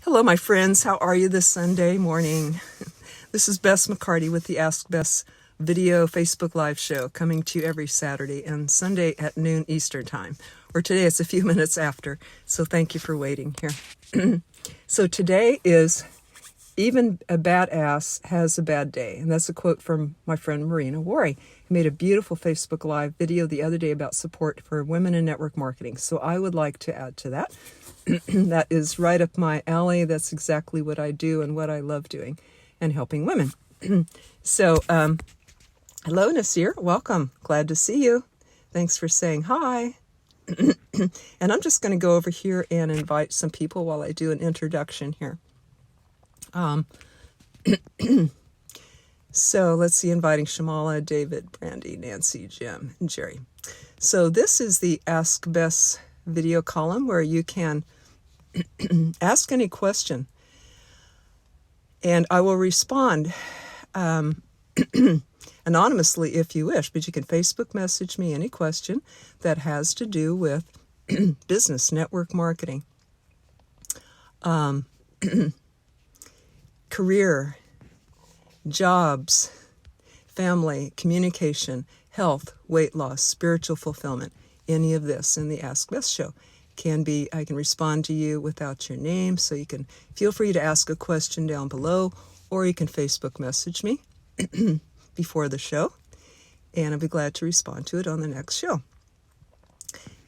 Hello, my friends. How are you this Sunday morning? This is Bess McCarty with the Ask Bess video Facebook Live show, coming to you every Saturday and Sunday at noon Eastern Time. Or today it's a few minutes after, so thank you for waiting here. So today is Even a Badass Has a Bad Day, and that's a quote from my friend Marina Worry, who made a beautiful Facebook Live video the other day about support for women in network marketing. So I would like to add to that. That is right up my alley. That's exactly what I do and what I love doing, and helping women. So, hello, Nasir. Welcome. Glad to see you. Thanks for saying hi. And I'm just going to go over here and invite some people while I do an introduction here. So let's see, inviting Shamala, David, Brandy, Nancy, Jim, and Jerry. So this is the Ask Bess video column where you can ask any question and I will respond anonymously if you wish, but you can Facebook message me any question that has to do with business, network marketing, career, jobs, family, communication, health, weight loss, spiritual fulfillment. Any of this in the Ask Bess show can be, I can respond to you without your name, so you can feel free to ask a question down below, or you can Facebook message me before the show, and I'll be glad to respond to it on the next show.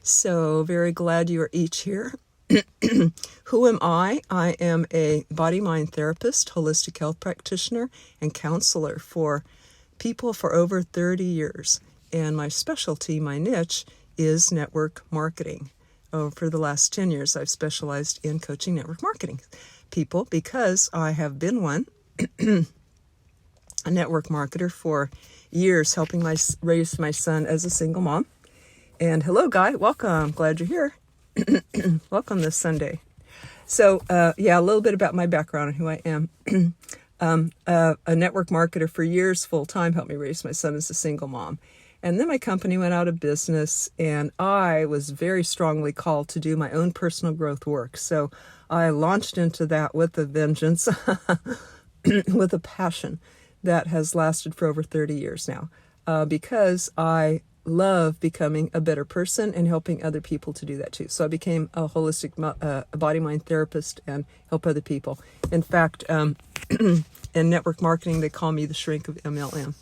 So very glad you are each here. Who am I? I am a body-mind therapist, holistic health practitioner, and counselor for people for over 30 years. And my specialty, my niche, is network marketing. For the last 10 years, I've specialized in coaching network marketing people because I have been a network marketer for years, helping raise my son as a single mom. And hello, Guy. Welcome. Glad you're here. Welcome this Sunday. So, a little bit about my background and who I am. A network marketer for years, full-time, helped me raise my son as a single mom. And then my company went out of business, and I was very strongly called to do my own personal growth work. So I launched into that with a vengeance, with a passion that has lasted for over 30 years now, because I love becoming a better person and helping other people to do that too. So I became a holistic body-mind therapist and help other people. In fact, in network marketing, they call me the shrink of MLM,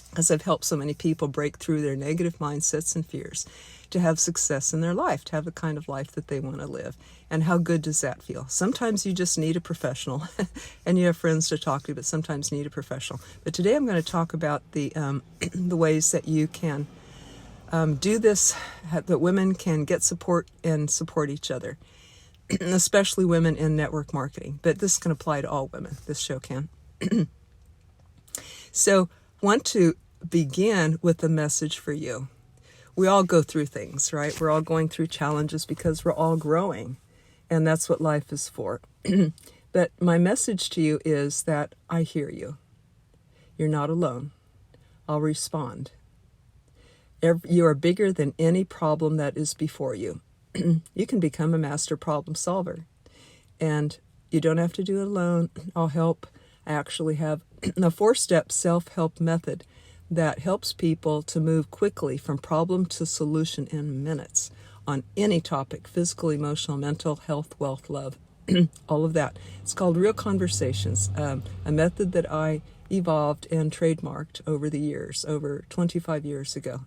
because I've helped so many people break through their negative mindsets and fears to have success in their life, to have the kind of life that they want to live. And how good does that feel? Sometimes you just need a professional and you have friends to talk to, but sometimes you need a professional. But today I'm going to talk about the ways that you can do this, that women can get support and support each other, especially women in network marketing. But this can apply to all women. This show can. So want to begin with a message for you. We all go through things, right? We're all going through challenges because we're all growing, and that's what life is for. But my message to you is that I hear you. You're not alone. I'll respond. You are bigger than any problem that is before you. You can become a master problem solver, and you don't have to do it alone. I'll help. I actually have a 4-step self-help method that helps people to move quickly from problem to solution in minutes on any topic: physical, emotional, mental, health, wealth, love, all of that. It's called Real Conversations, a method that I evolved and trademarked over the years, over 25 years ago.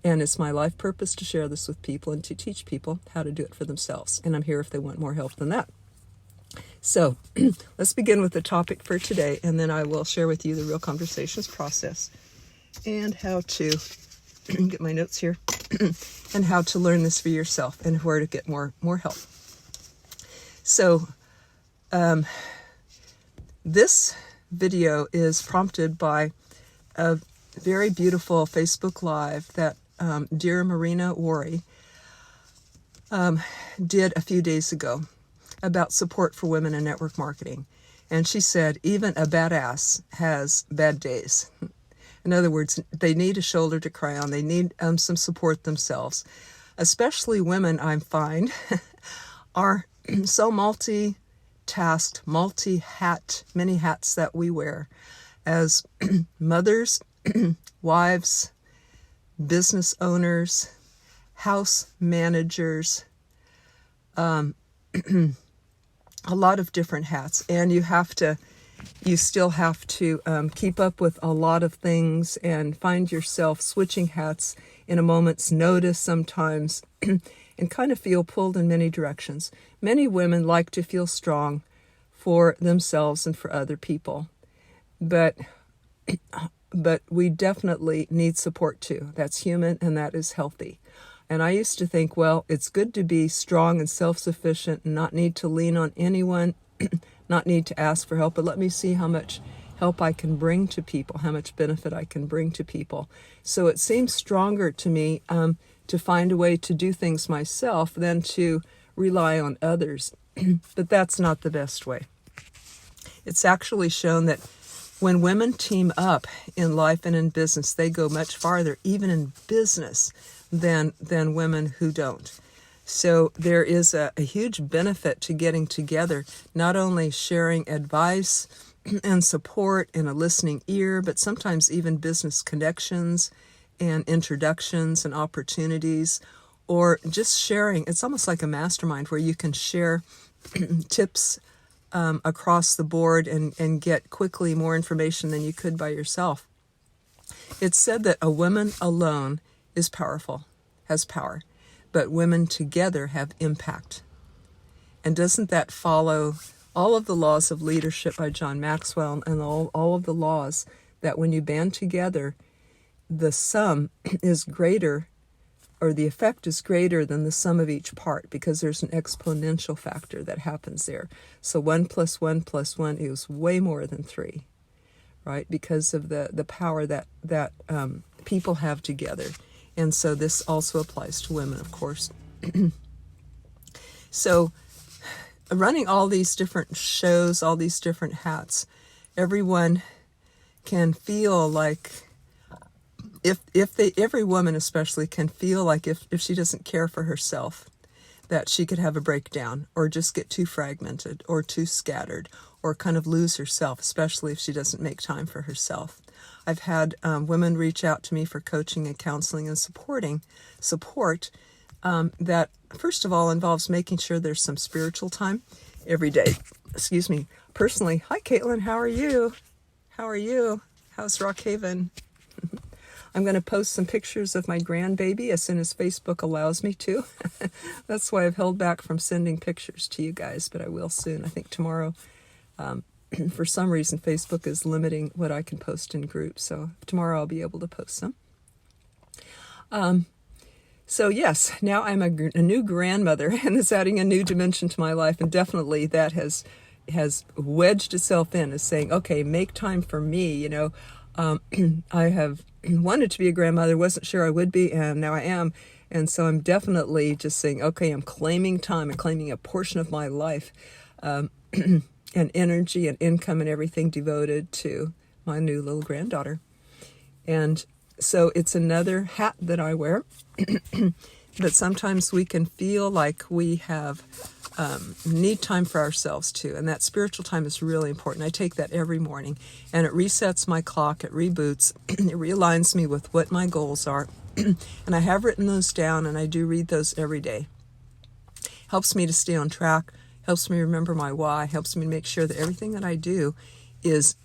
And it's my life purpose to share this with people and to teach people how to do it for themselves. And I'm here if they want more help than that. So let's begin with the topic for today, and then I will share with you the Real Conversations process and how to get my notes here and how to learn this for yourself and where to get more help. So this video is prompted by a very beautiful Facebook Live that dear Marina Worry did a few days ago about support for women in network marketing. And she said, even a badass has bad days. In other words, they need a shoulder to cry on. They need some support themselves. Especially women, I find, are so multitasked, multi-hat, many hats that we wear as mothers, wives, business owners, house managers, a lot of different hats. And you still have to keep up with a lot of things and find yourself switching hats in a moment's notice sometimes and kind of feel pulled in many directions. Many women like to feel strong for themselves and for other people, but we definitely need support too. That's human and that is healthy. And I used to think, well, it's good to be strong and self-sufficient and not need to lean on anyone, not need to ask for help, but let me see how much help I can bring to people, how much benefit I can bring to people. So it seems stronger to me to find a way to do things myself than to rely on others. But that's not the best way. It's actually shown that when women team up in life and in business, they go much farther, even in business, than women who don't. So there is a huge benefit to getting together, not only sharing advice and support and a listening ear, but sometimes even business connections and introductions and opportunities, or just sharing. It's almost like a mastermind where you can share tips across the board and get quickly more information than you could by yourself. It's said that a woman alone is powerful, has power, but women together have impact. And doesn't that follow all of the laws of leadership by John Maxwell and all of the laws that when you band together, the sum is greater, or the effect is greater than the sum of each part, because there's an exponential factor that happens there. So 1 + 1 + 1 is way more than 3, right? Because of the power that people have together. And so this also applies to women, of course. So running all these different shows, all these different hats, everyone can feel like, every woman especially can feel like if she doesn't care for herself, that she could have a breakdown or just get too fragmented or too scattered or kind of lose herself, especially if she doesn't make time for herself. I've had women reach out to me for coaching and counseling and support that, first of all, involves making sure there's some spiritual time every day. Excuse me. Personally, hi, Caitlin. How are you? How are you? How's Rockhaven? I'm going to post some pictures of my grandbaby as soon as Facebook allows me to. That's why I've held back from sending pictures to you guys, but I will soon. I think tomorrow, for some reason, Facebook is limiting what I can post in groups. So tomorrow I'll be able to post some. So yes, now I'm a new grandmother, and it's adding a new dimension to my life. And definitely that has wedged itself in as saying, okay, make time for me. I have wanted to be a grandmother, wasn't sure I would be, and now I am. And so I'm definitely just saying, okay, I'm claiming time and claiming a portion of my life and energy and income and everything devoted to my new little granddaughter. And so it's another hat that I wear. But sometimes we can feel like we have need time for ourselves too, and that spiritual time is really important. I take that every morning, and it resets my clock, it reboots, it realigns me with what my goals are, and I have written those down, and I do read those every day. Helps me to stay on track, helps me remember my why, helps me make sure that everything that I do is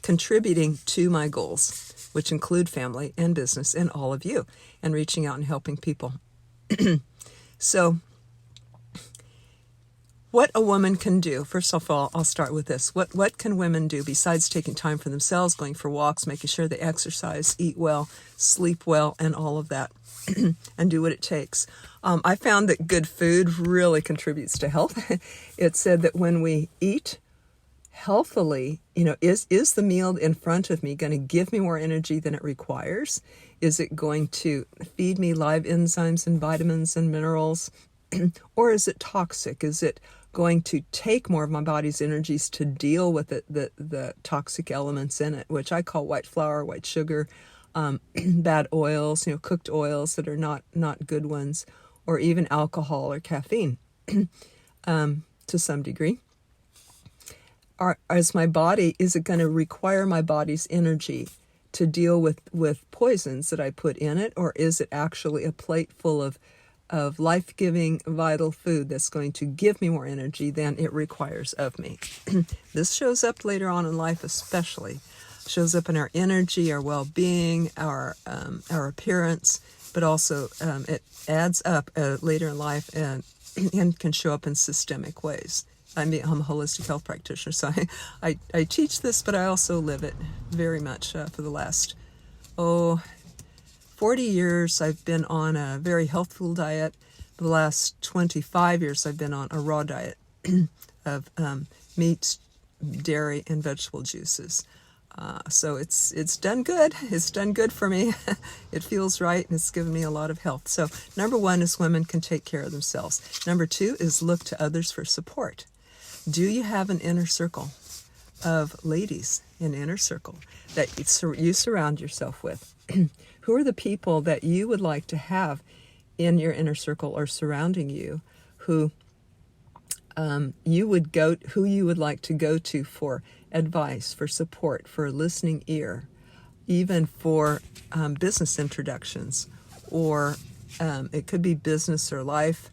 contributing to my goals, which include family and business and all of you, and reaching out and helping people. So what a woman can do, first of all, I'll start with this. What can women do besides taking time for themselves, going for walks, making sure they exercise, eat well, sleep well, and all of that, and do what it takes? I found that good food really contributes to health. It said that when we eat healthily, is the meal in front of me going to give me more energy than it requires? Is it going to feed me live enzymes and vitamins and minerals? Or is it toxic? Is it going to take more of my body's energies to deal with the toxic elements in it, which I call white flour, white sugar, bad oils, cooked oils that are not good ones, or even alcohol or caffeine to some degree. as my body, is it going to require my body's energy to deal with poisons that I put in it, or is it actually a plate full of life-giving, vital food that's going to give me more energy than it requires of me? This shows up later on in life, especially. Shows up in our energy, our well-being, our appearance, but also it adds up later in life and can show up in systemic ways. I'm a holistic health practitioner, so I teach this, but I also live it very much for the last, 40 years. I've been on a very healthful diet. For the last 25 years, I've been on a raw diet of meat, dairy, and vegetable juices. So it's done good. It's done good for me. It feels right, and it's given me a lot of health. So number one is women can take care of themselves. Number two is look to others for support. Do you have an inner circle of ladies, an inner circle that you surround yourself with? Who are the people that you would like to have in your inner circle or surrounding you, who you would like to go to for advice, for support, for a listening ear, even for business introductions, or it could be business or life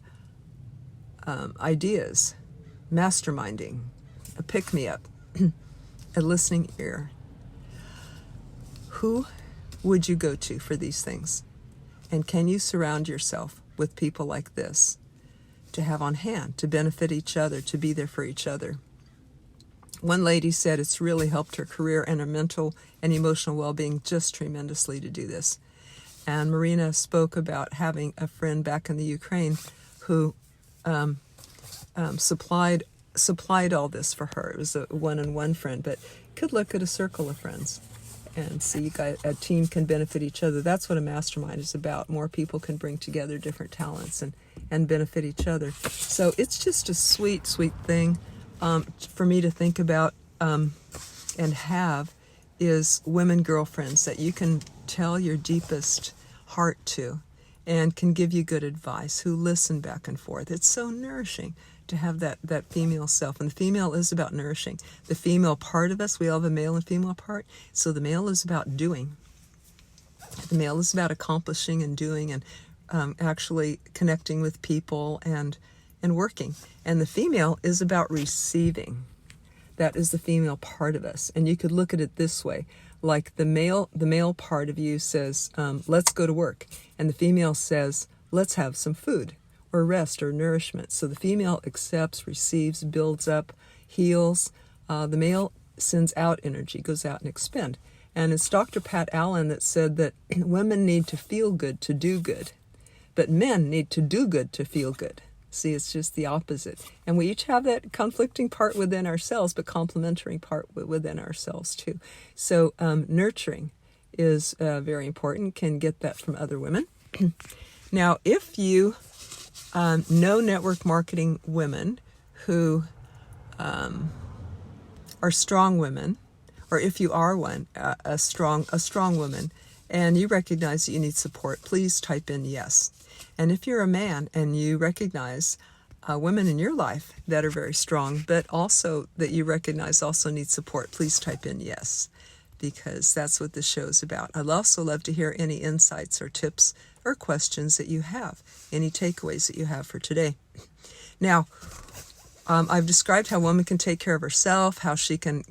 ideas, masterminding, a pick-me-up, a listening ear. Who would you go to for these things? And can you surround yourself with people like this to have on hand, to benefit each other, to be there for each other? One lady said it's really helped her career and her mental and emotional well-being just tremendously to do this. And Marina spoke about having a friend back in the Ukraine who supplied all this for her. It was a one-on-one friend, but could look at a circle of friends and see a team can benefit each other. That's what a mastermind is about. More people can bring together different talents and benefit each other. So it's just a sweet, sweet thing for me to think about and have, is women girlfriends that you can tell your deepest heart to and can give you good advice, who listen back and forth. It's so nourishing to have that female self. And the female is about nourishing. The female part of us, we all have a male and female part. So the male is about doing. The male is about accomplishing and doing and actually connecting with people and working. And the female is about receiving. That is the female part of us. And you could look at it this way. Like the male part of you says, let's go to work. And the female says, let's have some food or rest or nourishment. So the female accepts, receives, builds up, heals. The male sends out energy, goes out and expend. And it's Dr. Pat Allen that said that women need to feel good to do good, but men need to do good to feel good. See, it's just the opposite. And we each have that conflicting part within ourselves, but complementary part within ourselves too. So nurturing is very important. Can get that from other women. Now, if you know network marketing women who are strong women, or if you are one, a strong woman, and you recognize that you need support, please type in yes. And if you're a man and you recognize women in your life that are very strong, but also that you recognize also need support, please type in yes, because that's what this show is about. I'd also love to hear any insights or tips or questions that you have, any takeaways that you have for today. Now, I've described how a woman can take care of herself, how she can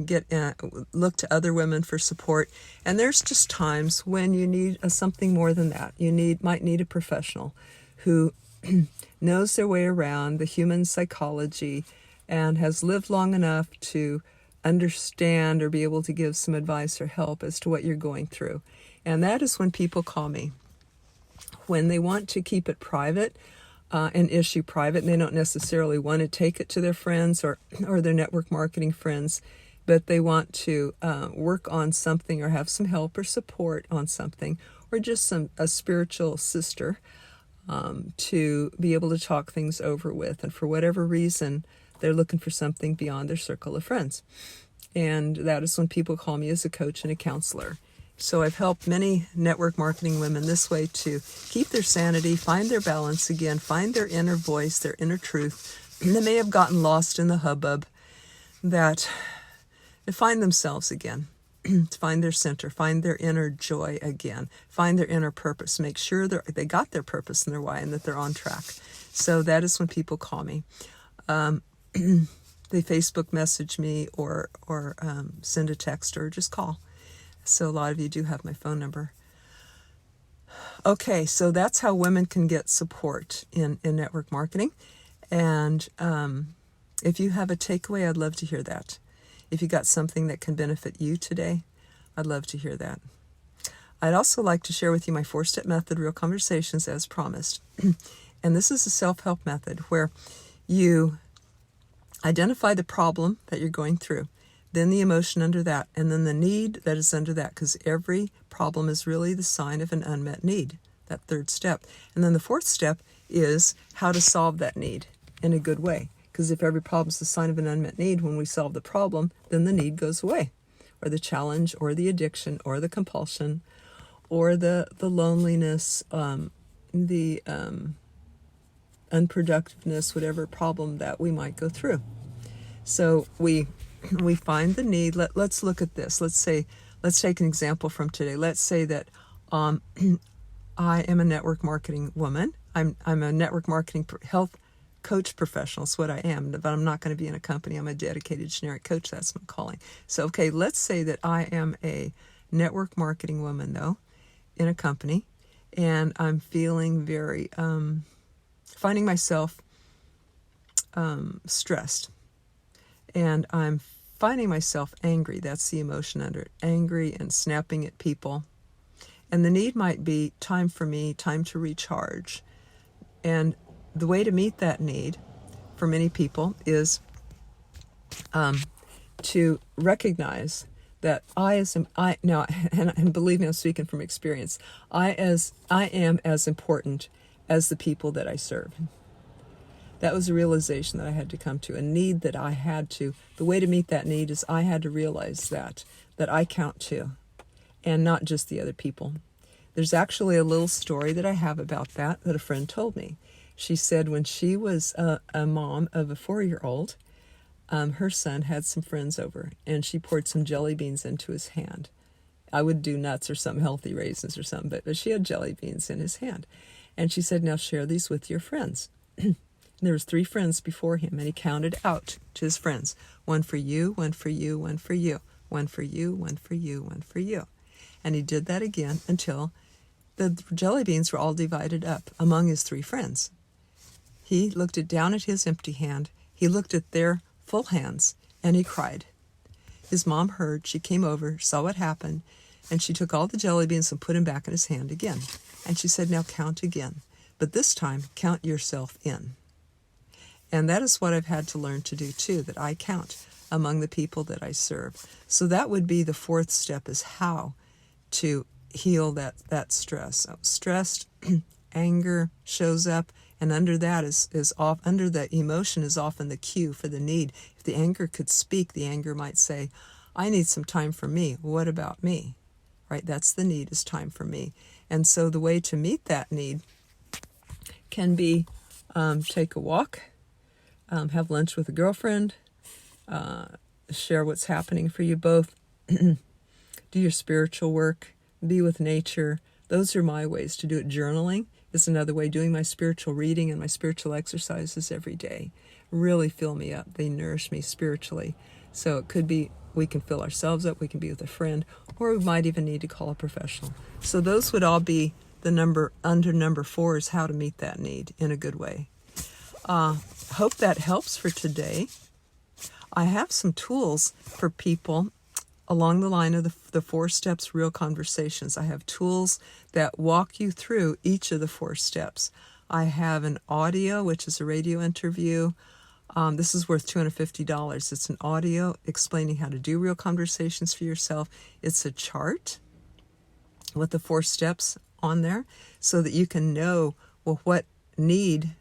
look to other women for support, and there's just times when you need something more than that. You might need a professional who knows their way around the human psychology and has lived long enough to understand or be able to give some advice or help as to what you're going through. And that is when people call me. When they want to keep it private, an issue private, and they don't necessarily want to take it to their friends or their network marketing friends, but they want to work on something or have some help or support on something, or just a spiritual sister to be able to talk things over with. And for whatever reason, they're looking for something beyond their circle of friends. And that is when people call me as a coach and a counselor. So I've helped many network marketing women this way to keep their sanity, find their balance again, find their inner voice, their inner truth. And they may have gotten lost in the hubbub that and find themselves again. To find their center, find their inner joy again, find their inner purpose, make sure they got their purpose and their why and that they're on track. So that is when people call me. They Facebook message me or send a text or just call. So a lot of you do have my phone number. Okay, so that's how women can get support in network marketing. And if you have a takeaway, I'd love to hear that. If you got something that can benefit you today, I'd love to hear that. I'd also like to share with you my 4-step method, Real Conversations, as promised. And this is a self-help method where you identify the problem that you're going through, then the emotion under that, and then the need that is under that, because every problem is really the sign of an unmet need, that 3rd step. And then the 4th step is how to solve that need in a good way. Because if every problem is the sign of an unmet need, when we solve the problem, then the need goes away, or the challenge, or the addiction, or the compulsion, or the loneliness, the unproductiveness, whatever problem that we might go through. So we find the need. Let's look at this. Let's take an example from today. Let's say that I am a network marketing woman. I'm a network marketing health coach professional is what I am, but I'm not going to be in a company. I'm a dedicated generic coach. That's my calling. So, okay, let's say that I am a network marketing woman, though, in a company, and I'm feeling very, finding myself stressed, and I'm finding myself angry. That's the emotion under it, angry and snapping at people. And the need might be time for me, time to recharge. And the way to meet that need for many people is to recognize that and believe me, I'm speaking from experience. I am as important as the people that I serve. That was a realization that I had to come to, a need that I had to. The way to meet that need is I had to realize that I count too, and not just the other people. There's actually a little story that I have about that a friend told me. She said when she was a mom of a 4-year-old, her son had some friends over, and she poured some jelly beans into his hand. I would do nuts or some healthy raisins or something, but she had jelly beans in his hand. And she said, now share these with your friends. There was 3 friends before him, and he counted out to his friends. 1 for you, 1 for you, 1 for you. 1 for you, 1 for you, 1 for you. And he did that again until the jelly beans were all divided up among his 3 friends. He looked down at his empty hand. He looked at their full hands, and he cried. His mom heard. She came over, saw what happened, and she took all the jelly beans and put them back in his hand again. And she said, now count again. But this time, count yourself in. And that is what I've had to learn to do too, that I count among the people that I serve. So that would be the 4th step, is how to heal that stress. So stressed, anger shows up, and under that under the emotion is often the cue for the need. If the anger could speak, the anger might say, I need some time for me. What about me? Right? That's the need, is time for me. And so the way to meet that need can be take a walk, have lunch with a girlfriend, share what's happening for you both, do your spiritual work, be with nature. Those are my ways to do it. Journaling is another way. Doing my spiritual reading and my spiritual exercises every day really fill me up. They nourish me spiritually. So it could be we can fill ourselves up, we can be with a friend, or we might even need to call a professional. So those would all be the number 4 is how to meet that need in a good way. Hope that helps for today. I have some tools for people along the line of the 4 steps, Real Conversations. I have tools that walk you through each of the 4 steps. I have an audio, which is a radio interview. This is worth $250. It's an audio explaining how to do real conversations for yourself. It's a chart with the 4 steps on there so that you can know, well, what need.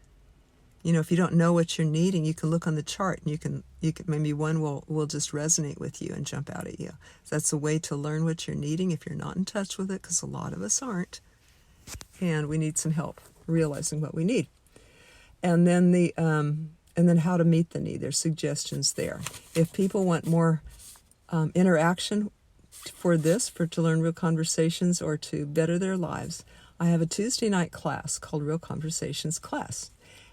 If you don't know what you're needing, you can look on the chart, and you can maybe one will just resonate with you and jump out at you. So that's a way to learn what you're needing if you're not in touch with it, because a lot of us aren't, and we need some help realizing what we need. And then how to meet the need. There's suggestions there. If people want more interaction for to learn real conversations or to better their lives, I have a Tuesday night class called Real Conversations Class.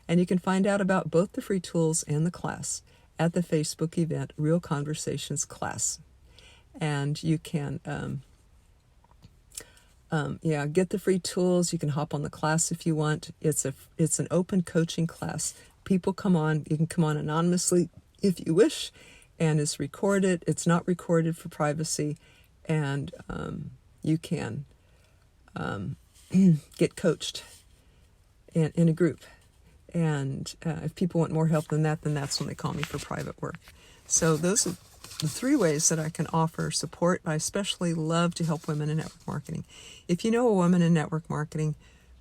And you can find out about both the free tools and the class at the Facebook event Real Conversations Class. And you can get the free tools. You can hop on the class if you want. It's an open coaching class. People come on. You can come on anonymously if you wish, and it's recorded. It's not recorded for privacy, and you can get coached in a group. And if people want more help than that, then that's when they call me for private work. So those are the 3 ways that I can offer support. I especially love to help women in network marketing. If you know a woman in network marketing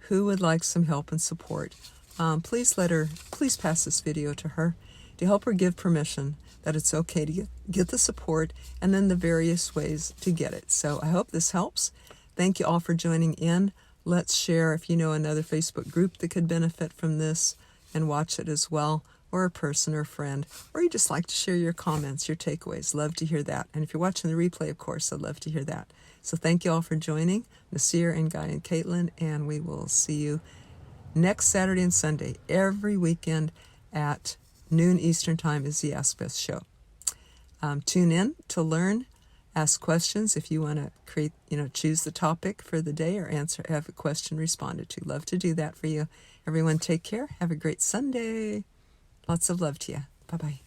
who would like some help and support, please pass this video to her to help her give permission that it's okay to get the support, and then the various ways to get it. So I hope this helps. Thank you all for joining in. Let's share if you know another Facebook group that could benefit from this and watch it as well, or a person or friend, or you just like to share your comments, your takeaways. Love to hear that. And if you're watching the replay, of course, I'd love to hear that. So thank you all for joining, Nasir and Guy and Caitlin, and we will see you next Saturday and Sunday. Every weekend at noon Eastern Time is the Ask Bess show. Tune in to learn. Ask questions if you want to choose the topic for the day or have a question responded to. Love to do that for you. Everyone take care. Have a great Sunday. Lots of love to you. Bye-bye.